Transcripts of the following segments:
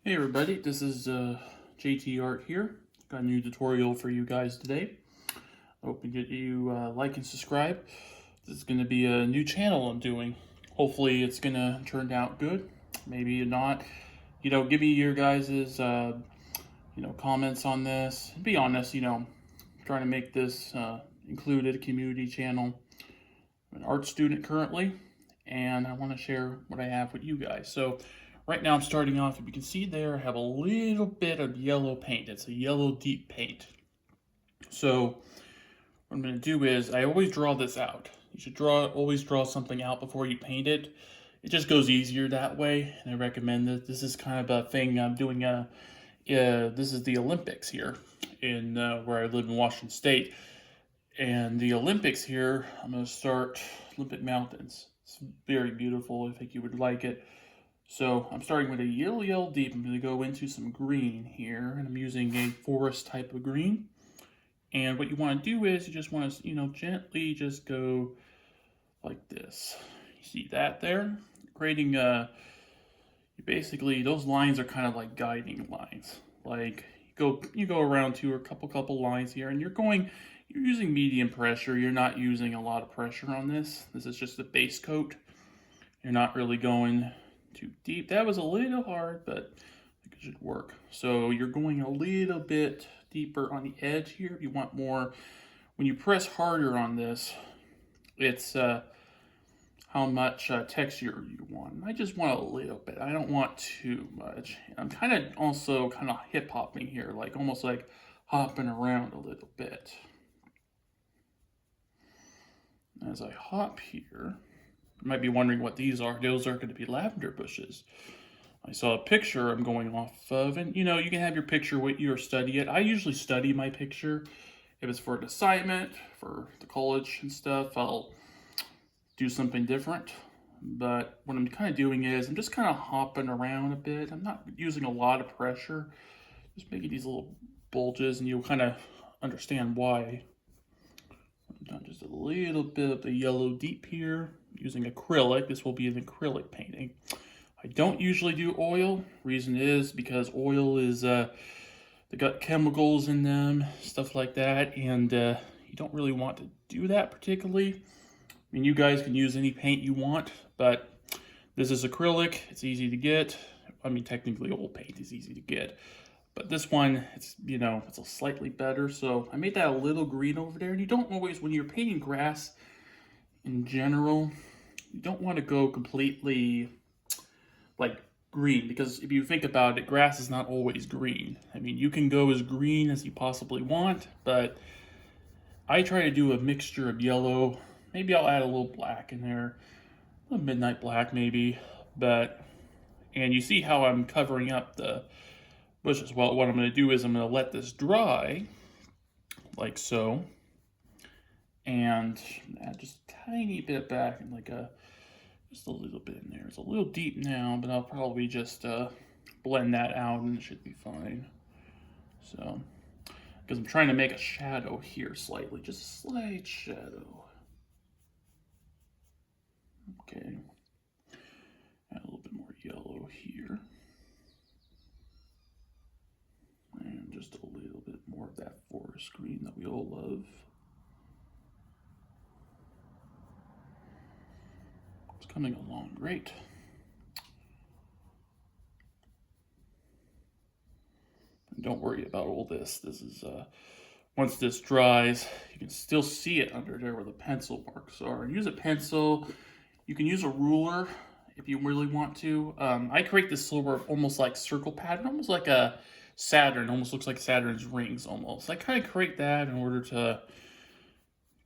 Hey everybody, this is JT Art here. Got a new tutorial for you guys today. I hope you like and subscribe. This is going to be a new channel I'm doing. Hopefully it's going to turn out good. Maybe not. Give me your guys's comments on this. Be honest, I'm trying to make this included community channel. I'm an art student currently, and I want to share what I have with you guys. So right now I'm starting off, if you can see there, I have a little bit of yellow paint. It's a yellow deep paint. So what I'm going to do is, I always draw this out. You should always draw something out before you paint it. It just goes easier that way, and I recommend that. This is kind of a thing I'm doing. This is the Olympics here in where I live in Washington State. And the Olympics here, I'm going to start Olympic Mountains. It's very beautiful. I think you would like it. So I'm starting with a yellow deep. I'm going to go into some green here, and I'm using a forest type of green. And what you want to do is you just want to, gently just go like this. You see that there? Creating basically, those lines are kind of like guiding lines. Like you go around to a couple lines here, and you're using medium pressure. You're not using a lot of pressure on this. This is just a base coat. You're not really going too deep. That was a little hard, but I think it should work. So you're going a little bit deeper on the edge here. If you want more, when you press harder on this, it's how much texture you want. I just want a little bit. I don't want too much. I'm kind of hip hopping here, like almost like hopping around a little bit. As I hop here, you might be wondering what these are. Those are going to be lavender bushes. I saw a picture I'm going off of, and you can have your picture what you're studying. I usually study my picture. If it's for an assignment, for the college and stuff, I'll do something different. But what I'm kind of doing is I'm just kind of hopping around a bit. I'm not using a lot of pressure. Just making these little bulges, and you'll kind of understand why. I've done just a little bit of the yellow deep here. Using acrylic. This will be an acrylic painting. I don't usually do oil. Reason is because oil is they got chemicals in them, stuff like that, and you don't really want to do that particularly. I mean, you guys can use any paint you want, but this is acrylic. It's easy to get. I mean, technically oil paint is easy to get, but this one, it's it's a slightly better. So I made that a little green over there, and you don't always, when you're painting grass in general, you don't want to go completely like green, because if you think about it, grass is not always green. I mean, you can go as green as you possibly want, but I try to do a mixture of yellow. Maybe I'll add a little black in there, a midnight black maybe, and you see how I'm covering up the bushes. Well, what I'm going to do is I'm going to let this dry, like so, and add just a tiny bit back, and just a little bit in there. It's a little deep now, but I'll probably just blend that out, and it should be fine. So, because I'm trying to make a shadow here slightly, just a slight shadow. Okay. Add a little bit more yellow here. And just a little bit more of that forest green that we all love. It's coming along great. And don't worry about all this. This is, once this dries, you can still see it under there where the pencil marks are. Use a pencil. You can use a ruler if you really want to. I create this sort of almost like circle pattern, almost like a Saturn. Almost looks like Saturn's rings almost. I kind of create that in order to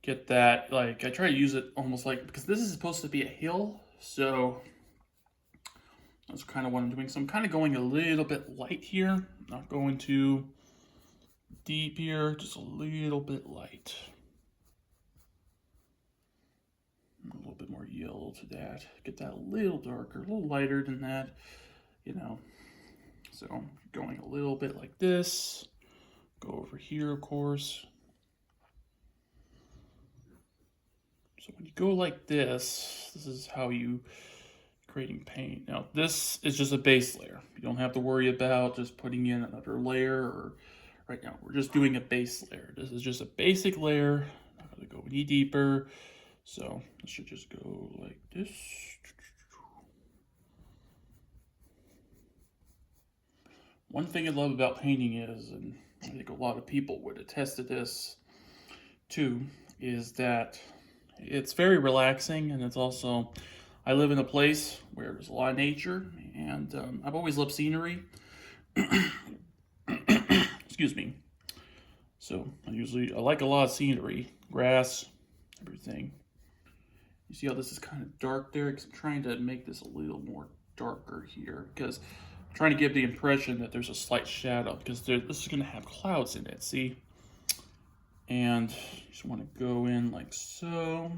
get that, like, I try to use it almost like, because this is supposed to be a hill, so that's kind of what I'm doing. So I'm kind of going a little bit light here, not going too deep here, just a little bit light. A little bit more yellow to that. Get that a little darker, a little lighter than that, So going a little bit like this. Go over here, of course. So when you go like this is how you creating paint. Now this is just a base layer. You don't have to worry about just putting in another layer. Or right now, we're just doing a base layer. This is just a basic layer. Not going to go any deeper. So it should just go like this. One thing I love about painting is, and I think a lot of people would attest to this too, is that it's very relaxing, and it's also, I live in a place where there's a lot of nature, and I've always loved scenery. Excuse me. So I like a lot of scenery, grass, everything. You see how this is kind of dark there? Because I'm trying to make this a little more darker here, because I'm trying to give the impression that there's a slight shadow, because this is going to have clouds in it, see? And you just want to go in like so.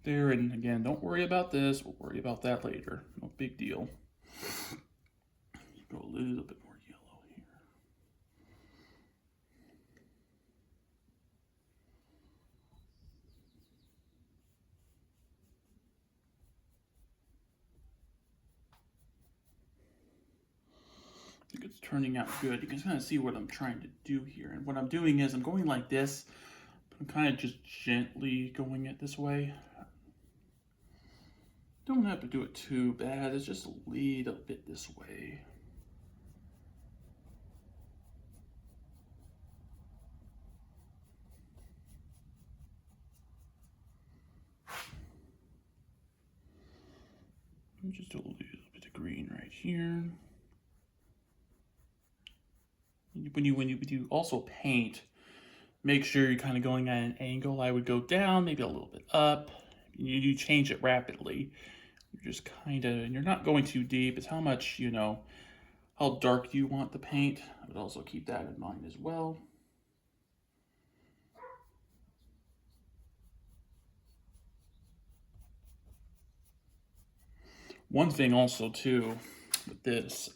There, and again, don't worry about this. We'll worry about that later. No big deal. Go a little bit more yellow here. I think it's turning out good. You can kind of see what I'm trying to do here. And what I'm doing is I'm going like this. I'm kind of just gently going it this way. Don't have to do it too bad. It's just a little bit this way. Just a little bit of green right here. When you do also paint, make sure you're kind of going at an angle. I would go down, maybe a little bit up. You change it rapidly. You're just kind of, and you're not going too deep. It's how much, how dark you want the paint. I would also keep that in mind as well. One thing also too with this,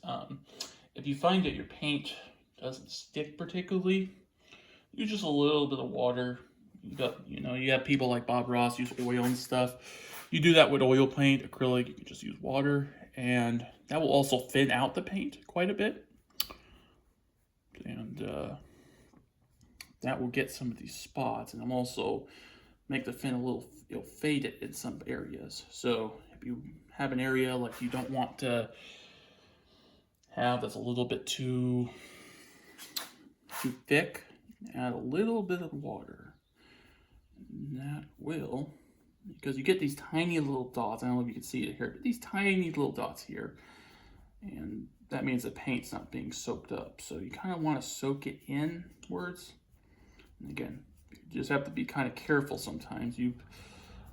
if you find that your paint doesn't stick particularly, use just a little bit of water. You have people like Bob Ross use oil and stuff. You do that with oil paint, acrylic, you can just use water, and that will also thin out the paint quite a bit. And that will get some of these spots, and I'm also make the fin a little, fade it in some areas. So if you have an area like you don't want to have that's a little bit too thick, add a little bit of water. And that will, because you get these tiny little dots. I don't know if you can see it here, but these tiny little dots here. And that means the paint's not being soaked up. So you kind of want to soak it inwards. And again, you just have to be kind of careful sometimes. You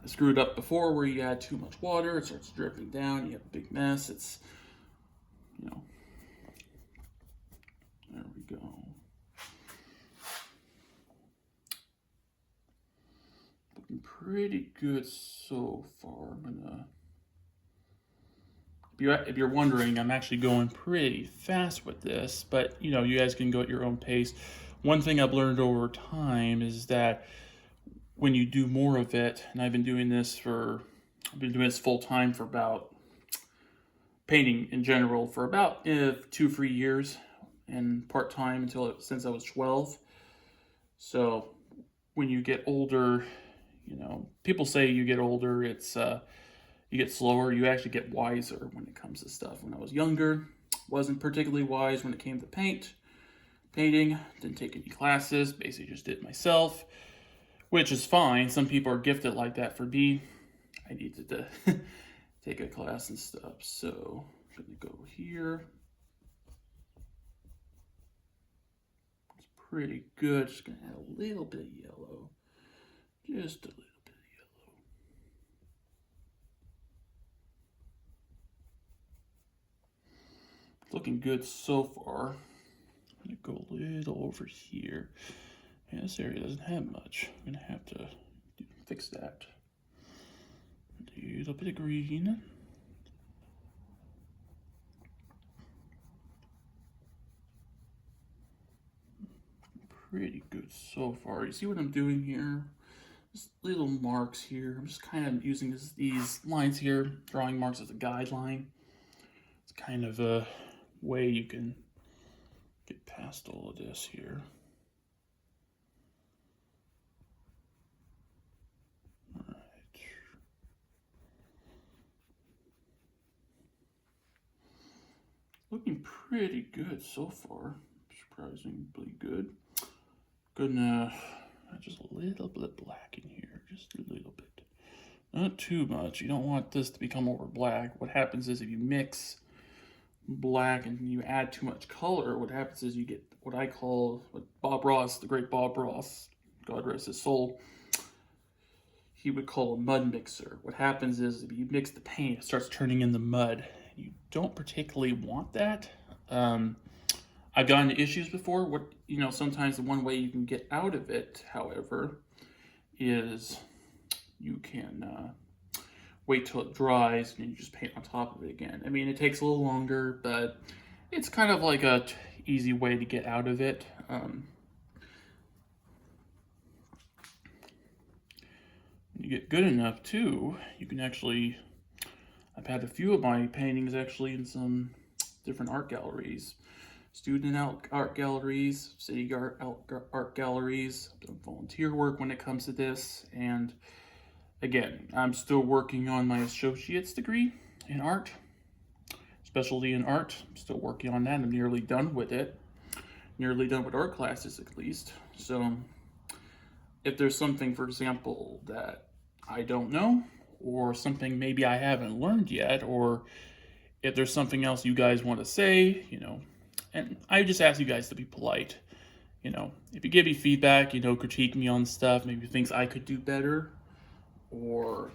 screwed up before where you add too much water, it starts dripping down, you have a big mess. It's, there we go. Looking pretty good so far. I'm gonna, if you're wondering, I'm actually going pretty fast with this, but you guys can go at your own pace. One thing I've learned over time is that when you do more of it, and I've been doing this full time for about, painting in general for about 2-3 years, and part time since I was 12. So when you get older, people say you get older, it's you get slower. You actually get wiser when it comes to stuff. When I was younger, wasn't particularly wise when it came to painting. Didn't take any classes. Basically just did it myself, which is fine. Some people are gifted like that. For me, I needed to take a class and stuff. So I'm gonna go here. It's pretty good. Just gonna add a little bit of yellow. Just a little bit of yellow. Looking good so far. I'm gonna go a little over here. Yeah, this area doesn't have much. I'm gonna have to fix that. A little bit of green. Pretty good so far. You see what I'm doing here? Just little marks here. I'm just kind of using these lines here, drawing marks as a guideline. It's kind of a way you can get past all of this here. All right. Looking pretty good so far. Surprisingly good. Gonna just a little bit of black in here, just a little bit. Not too much. You don't want this to become over black. What happens is if you mix black and you add too much color, what happens is you get what I call, what Bob Ross, the great Bob Ross, God rest his soul, he would call a mud mixer. What happens is if you mix the paint, it starts turning into mud. You don't particularly want that. I've gotten into issues before. Sometimes the one way you can get out of it, however, is you can wait till it dries and then you just paint on top of it again. I mean, it takes a little longer, but it's kind of like a easy way to get out of it. When you get good enough too, you can actually, I've had a few of my paintings actually in some different art galleries. Student art galleries, city art galleries, volunteer work when it comes to this. And again, I'm still working on my associate's degree in art, specialty in art. I'm still working on that. I'm nearly done with it. Nearly done with art classes at least. So if there's something, for example, that I don't know, or something maybe I haven't learned yet, or if there's something else you guys want to say, and I just ask you guys to be polite. If you give me feedback, critique me on stuff, maybe things I could do better, or,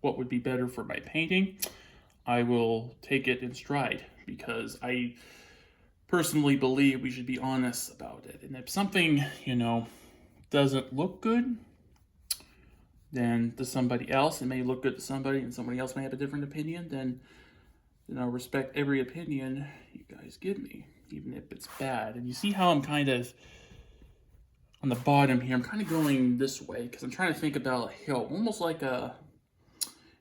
what would be better for my painting, I will take it in stride, because I personally believe we should be honest about it. And if something, doesn't look good, then to somebody else, it may look good to somebody, and somebody else may have a different opinion, then respect every opinion you guys give me, even if it's bad. And you see how I'm kind of, on the bottom here, I'm kind of going this way, because I'm trying to think about a hill, almost like a,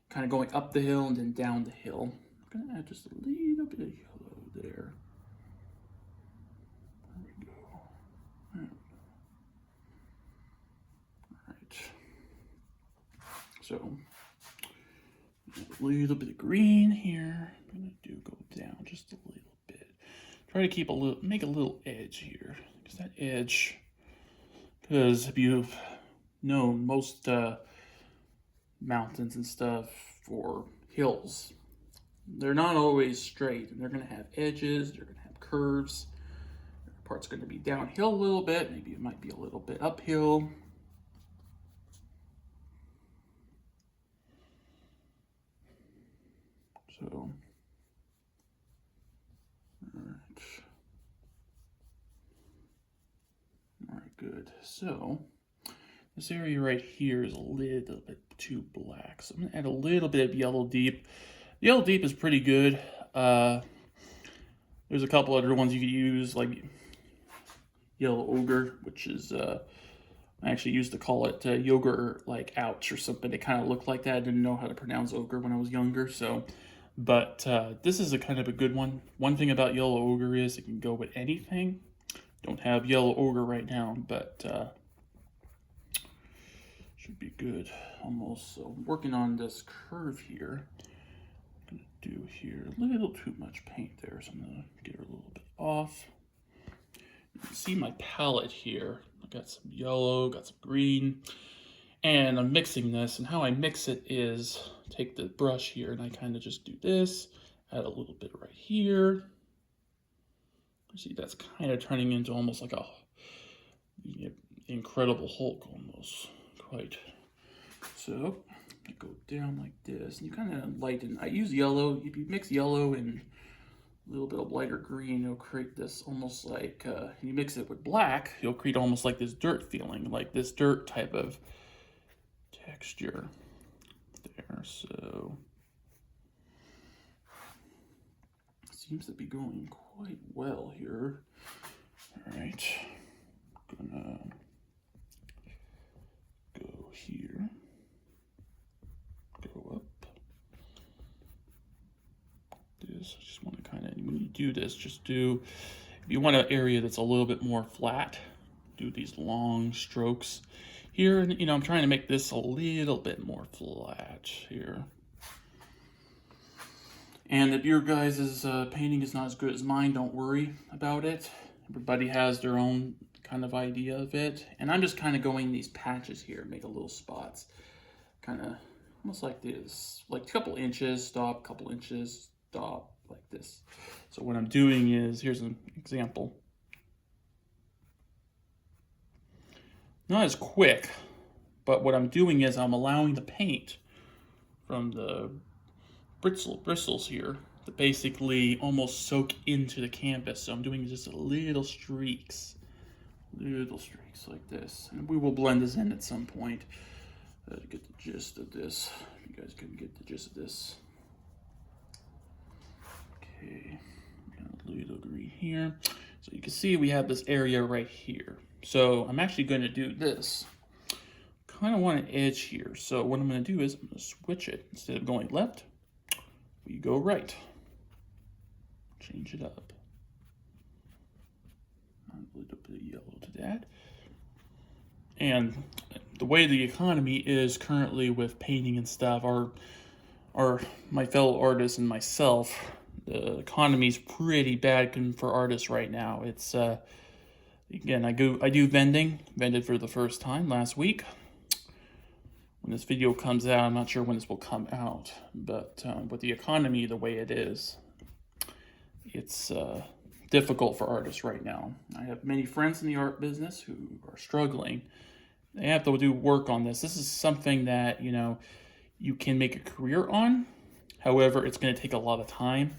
kind of going up the hill and then down the hill. I'm going to add just a little bit of yellow there. There we go. There we go. Alright. So, a little bit of green here. I'm going to go down just a little bit. Try to keep make a little edge here. Because that edge, because if you've known most mountains and stuff or hills, they're not always straight, and they're going to have edges, they're going to have curves. Part's going to be downhill a little bit, maybe it might be a little bit uphill. So, all right, good. So, this area right here is a little bit too black, so I'm going to add a little bit of yellow deep. Yellow deep is pretty good. There's a couple other ones you could use, like yellow ochre, which is, I actually used to call it yogurt, like ouch or something. It kind of looked like that. I didn't know how to pronounce ochre when I was younger, so. But this is a kind of a good one. One thing about yellow ochre is it can go with anything. Don't have yellow ochre right now, but should be good almost. So I'm working on this curve here. I'm going to do here a little too much paint there, so I'm going to get her a little bit off. You can see my palette here. I got some yellow, got some green, and I'm mixing this. And how I mix it is take the brush here and I kind of just do this, add a little bit right here. See, that's kind of turning into almost like a Incredible Hulk almost, quite. So I go down like this, and you kind of lighten. I use yellow. If you mix yellow and a little bit of lighter green, you'll create this almost like, you mix it with black, you'll create almost like this dirt feeling, like this dirt type of texture there. So seems to be going quite well here. All right, gonna go here, go up, is. I just want to kind of, when you do this, just do, if you want an area that's a little bit more flat, do these long strokes here. And, you know, I'm trying to make this a little bit more flat here. And if your guys' painting is not as good as mine, don't worry about it. Everybody has their own kind of idea of it. And I'm just kind of going these patches here, make a little spots. Kind of almost like this, like a couple inches, stop, couple inches, stop, like this. So what I'm doing is, here's an example. Not as quick, but what I'm doing is I'm allowing the paint from the bristles here to basically almost soak into the canvas. So I'm doing just little streaks like this. And we will blend this in at some point to get the gist of this. You guys can get the gist of this. Okay, got a little green here. So you can see we have this area right here. So I'm actually going to do this. Kind of want an edge here. So what I'm going to do is I'm going to switch it. Instead of going left, we go right. Change it up. A little bit of yellow to that. And the way the economy is currently with painting and stuff, my fellow artists and myself, the economy's pretty bad for artists right now. It's again, I do vended for the first time last week. When this video comes out, I'm not sure when this will come out, but with the economy the way it is, it's difficult for artists right now. I have many friends in the art business who are struggling. They have to do work on this. This is something that, you know, you can make a career on. However, it's going to take a lot of time,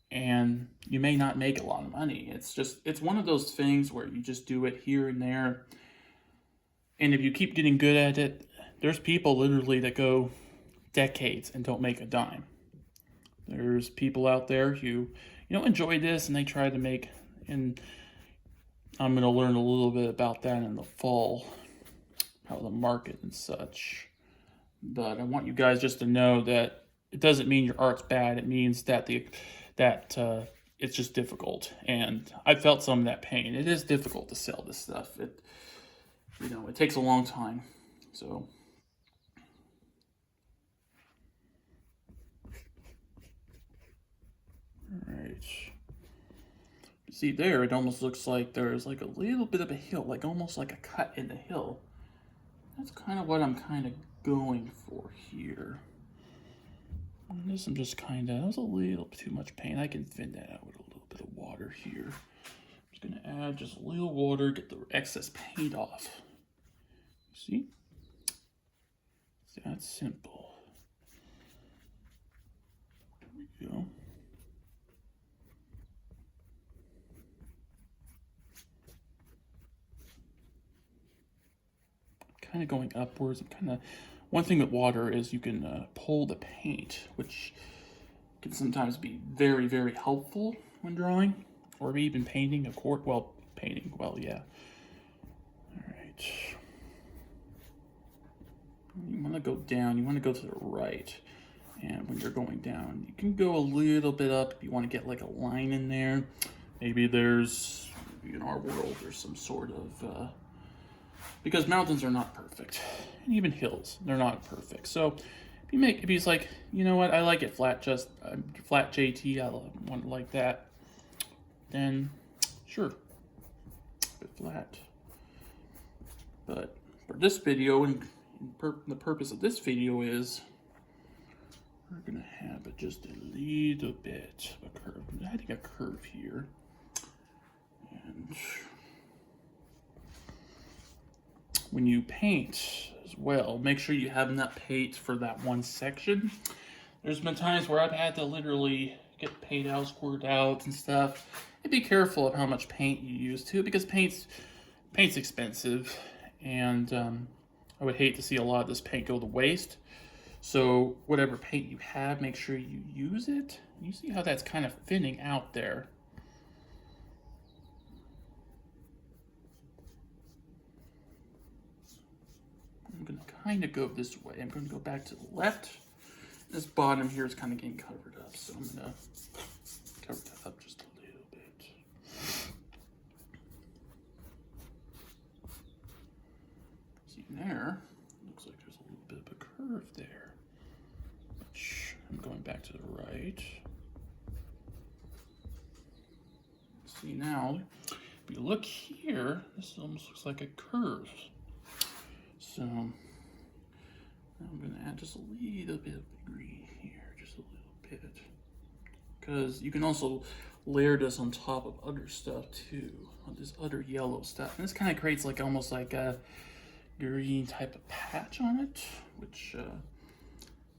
and you may not make a lot of money. It's one of those things where you just do it here and there. And if you keep getting good at it, there's people literally that go decades and don't make a dime. There's people out there who, you know, enjoy this and they try to make, and I'm going to learn a little bit about that in the fall, how the market and such. But I want you guys just to know that it doesn't mean your art's bad. It means that it's just difficult. And I felt some of that pain. It is difficult to sell this stuff. It takes a long time. So Alright. See there, it almost looks like there's like a little bit of a hill, like almost like a cut in the hill. That's kind of what I'm kind of going for here. And this I'm just kind of, that was a little too much paint. I can thin that out with a little bit of water here. I'm just going to add just a little water, get the excess paint off. See? It's that simple. There we go. Kind of going upwards and kind of, one thing with water is you can pull the paint, which can sometimes be very, very helpful when drawing or even painting yeah. All right. You want to go down, you want to go to the right. And when you're going down, you can go a little bit up if you want to get like a line in there. Maybe there's, in our world, there's some sort of, because mountains are not perfect, and even hills, they're not perfect. So if he's like, you know what, I like it flat, just flat JT, I want it like that, then sure, flat. But for this video, and the purpose of this video is, we're gonna have it just a little bit of a curve. I'm adding a curve here, and when you paint as well, make sure you have enough paint for that one section. There's been times where I've had to literally get paint out, squirt out and stuff. And be careful of how much paint you use too, because paint's expensive, and I would hate to see a lot of this paint go to waste. So whatever paint you have, make sure you use it. You see how that's kind of thinning out there. I'm going to kind of go this way. I'm going to go back to the left. this bottom here is kind of getting covered up, so I'm gonna cover that up just a little bit. See there, looks like there's a little bit of a curve there, which I'm going back to the right. See now, if you look here, this almost looks like a curve. So I'm going to add just a little bit of green here, just a little bit, because you can also layer this on top of other stuff too, on this other yellow stuff, and this kind of creates like almost like a green type of patch on it, which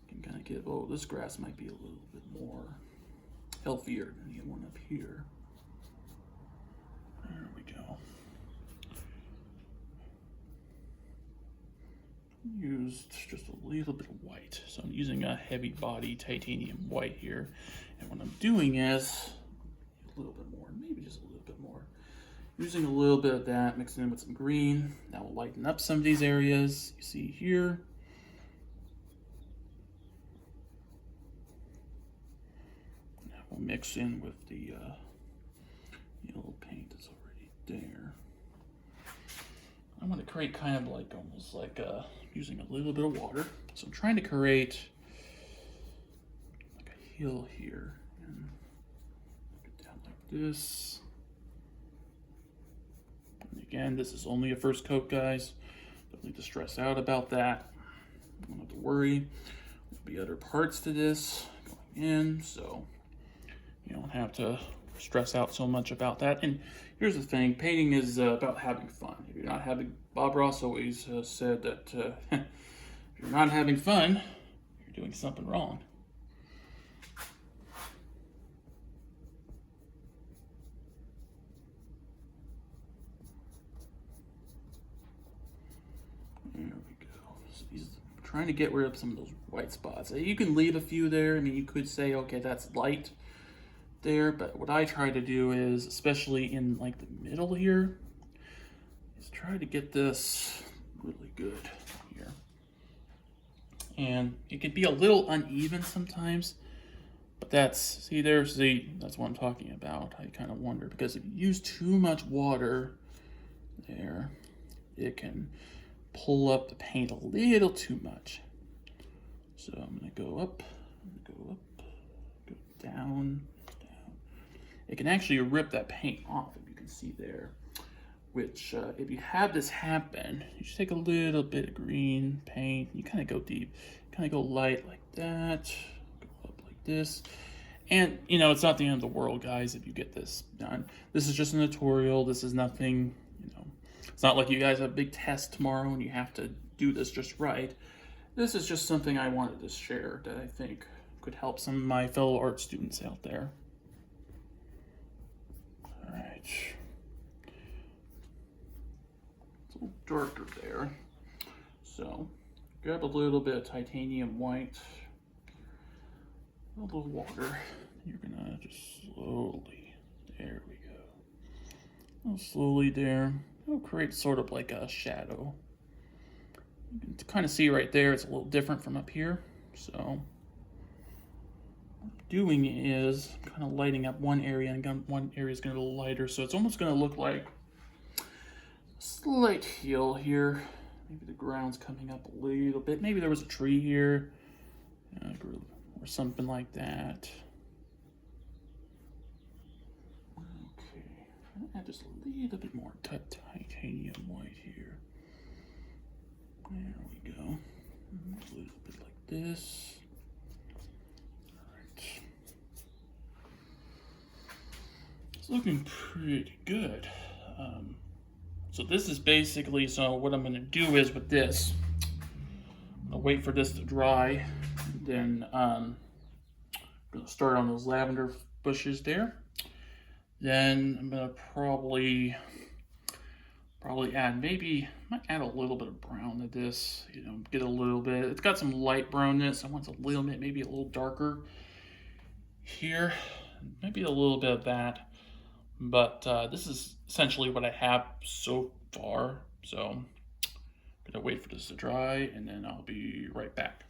can kind of give, oh, this grass might be a little bit more healthier than the one up here. There we go. Used just a little bit of white, so I'm using a heavy body titanium white here, and what I'm doing is a little bit more, maybe just a little bit more, using a little bit of that, mixing in with some green. That will lighten up some of these areas you see here. That will mix in with the yellow paint that's already there. I want to create kind of like almost like using a little bit of water. So I'm trying to create like a hill here, and get down like this. And again, this is only a first coat, guys. Don't need to stress out about that. Don't have to worry. There'll be other parts to this going in, so you don't have to stress out so much about that. And here's the thing, painting is about having fun. If you're not having, Bob Ross always said that if you're not having fun, you're doing something wrong. There we go. So he's trying to get rid of some of those white spots. You can leave a few there. I mean, you could say, okay, that's light there, but what I try to do is, especially in like the middle here, is try to get this really good here. And it can be a little uneven sometimes, but that's, see there's the, that's what I'm talking about. I kind of wonder, because if you use too much water there, it can pull up the paint a little too much. So I'm gonna go up, go down. It can actually rip that paint off, if you can see there, which if you have this happen, you just take a little bit of green paint, you kind of go deep, kind of go light like that, go up like this, and you know, it's not the end of the world, guys, if you get this done. This is just a tutorial. This is nothing, you know, it's not like you guys have a big test tomorrow and you have to do this just right. This is just something I wanted to share that I think could help some of my fellow art students out there. Alright, it's a little darker there, so grab a little bit of titanium white, a little water, you're gonna just slowly, there we go, a little slowly there, it'll create sort of like a shadow. You can kind of see right there, it's a little different from up here, so doing is kind of lighting up one area, and one area is going to be a little lighter, so it's almost going to look like a slight hill here. Maybe the ground's coming up a little bit. Maybe there was a tree here, or something like that. Okay, add just a little bit more titanium white here. There we go. A little bit like this. It's looking pretty good. So this is basically, so what I'm gonna do is with this, I'm gonna wait for this to dry, and then I'm gonna start on those lavender bushes there. Then I'm gonna probably add, might add a little bit of brown to this, you know, get a little bit, it's got some light brownness, I want a little bit, maybe a little darker here, maybe a little bit of that. But this is essentially what I have so far. So I'm gonna wait for this to dry and then I'll be right back.